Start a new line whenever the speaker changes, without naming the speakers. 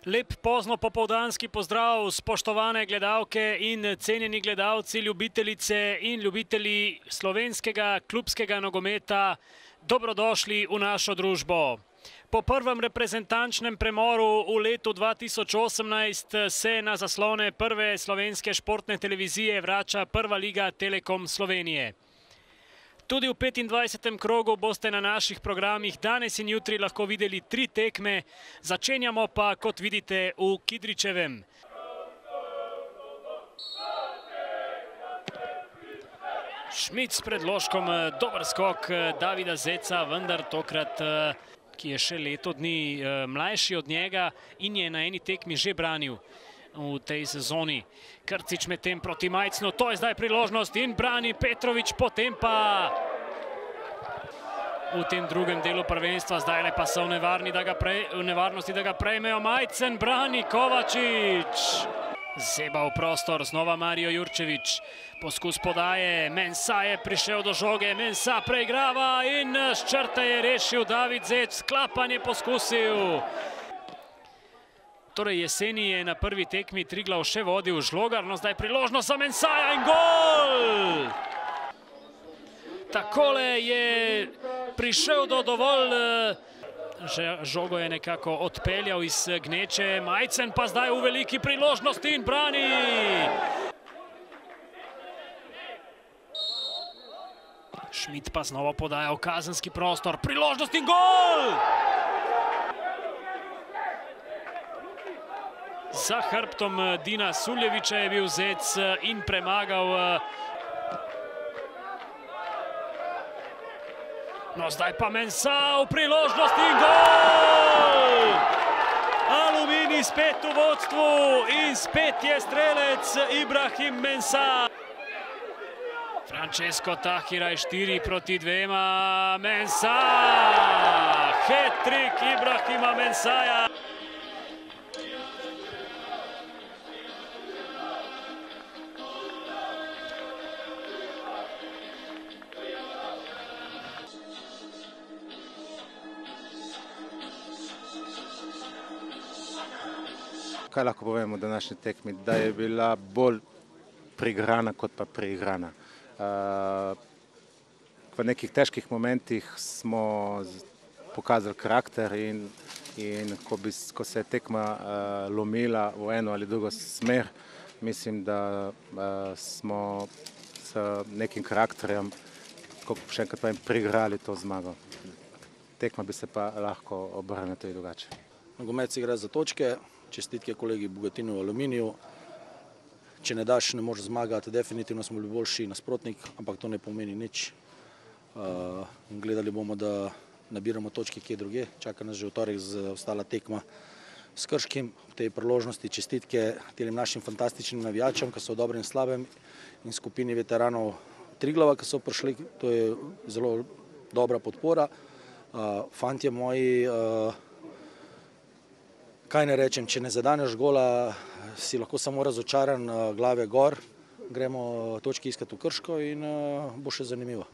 Lep pozno popoldanski pozdrav, spoštovane gledalke in cenjeni gledalci, ljubitelice in ljubitelji slovenskega klubskega nogometa. Dobrodošli v našo družbo. Po prvem reprezentančnem premoru v letu 2018 se na zaslone prve slovenske športne televizije vrača Prva liga Telekom Slovenije. Tudi v 25. krogu boste na naših programih danes in jutri lahko videli 3 tekme. Začenjamo pa, kot vidite, v Kidričevem. Šmit s predložkom, dober skok Davida Zeca, vendar tokrat, ki je še leto dni mlajši od njega in je na eni tekmi že branil v tej sezoni. Krcič med tem proti Majcnu, to je zdaj priložnost in brani Petrovič, potem pa v tem drugem delu prvenstva, zdaj pa so v nevarnosti, da ga prejmejo. Majcen brani Kovačič. Zeba v prostor, znova Marijo Jurčevič. Poskus podaje, Mensa je prišel do žoge, Mensa preigrava in s črte je rešil David Zec, sklapanje poskusil. Torej jeseni je na prvi tekmi Triglav še vodil Žlogar, no zdaj priložnost za Mensaja in gol! Takole je prišel do dovolj, žogo je nekako odpeljal iz gneče, Majcen pa zdaj v veliki priložnosti in brani! Šmit pa znova podaja v kazenski prostor, priložnost in gol! Za hrbtom Dina Suljeviča je bil Zec in premagal. No zdaj pa Mensa v priložnosti in gol! Aluminij spet v vodstvu in spet je strelec Ibrahim Mensa. Francesco Tahiraj 4-2, Mensa! Hat-trick Ibrahima Mensaja.
Kaj lahko povemo o današnji tekmi? Da je bila bolj priigrana kot pa preigrana. V nekih težkih momentih smo pokazali karakter in ko se je tekma lomila v eno ali drugo smer, mislim, da smo s nekim karakterjem, še enkrat povem, priigrali to zmago. Tekma bi se pa lahko obrnila tudi drugače.
Nogomet se igra za točke. Čestitke kolegi Bogatinu v Aluminiju. Če ne daš, ne moreš zmagati. Definitivno smo bili boljši nasprotnik, ampak to ne pomeni nič. Gledali bomo, da nabiramo točke kje druge. Čaka nas že v torek ostala tekma s Krškim. V tej priložnosti čestitke tem našim fantastičnim navijačem, ki so v dobrem in slabem, in skupini veteranov Triglava, ki so prišli. To je zelo dobra podpora. Fantje moji, kaj ne rečem, če ne zadaneš gola, si lahko samo razočaran, glave gor, gremo točki iskati v Krško in bo še zanimivo.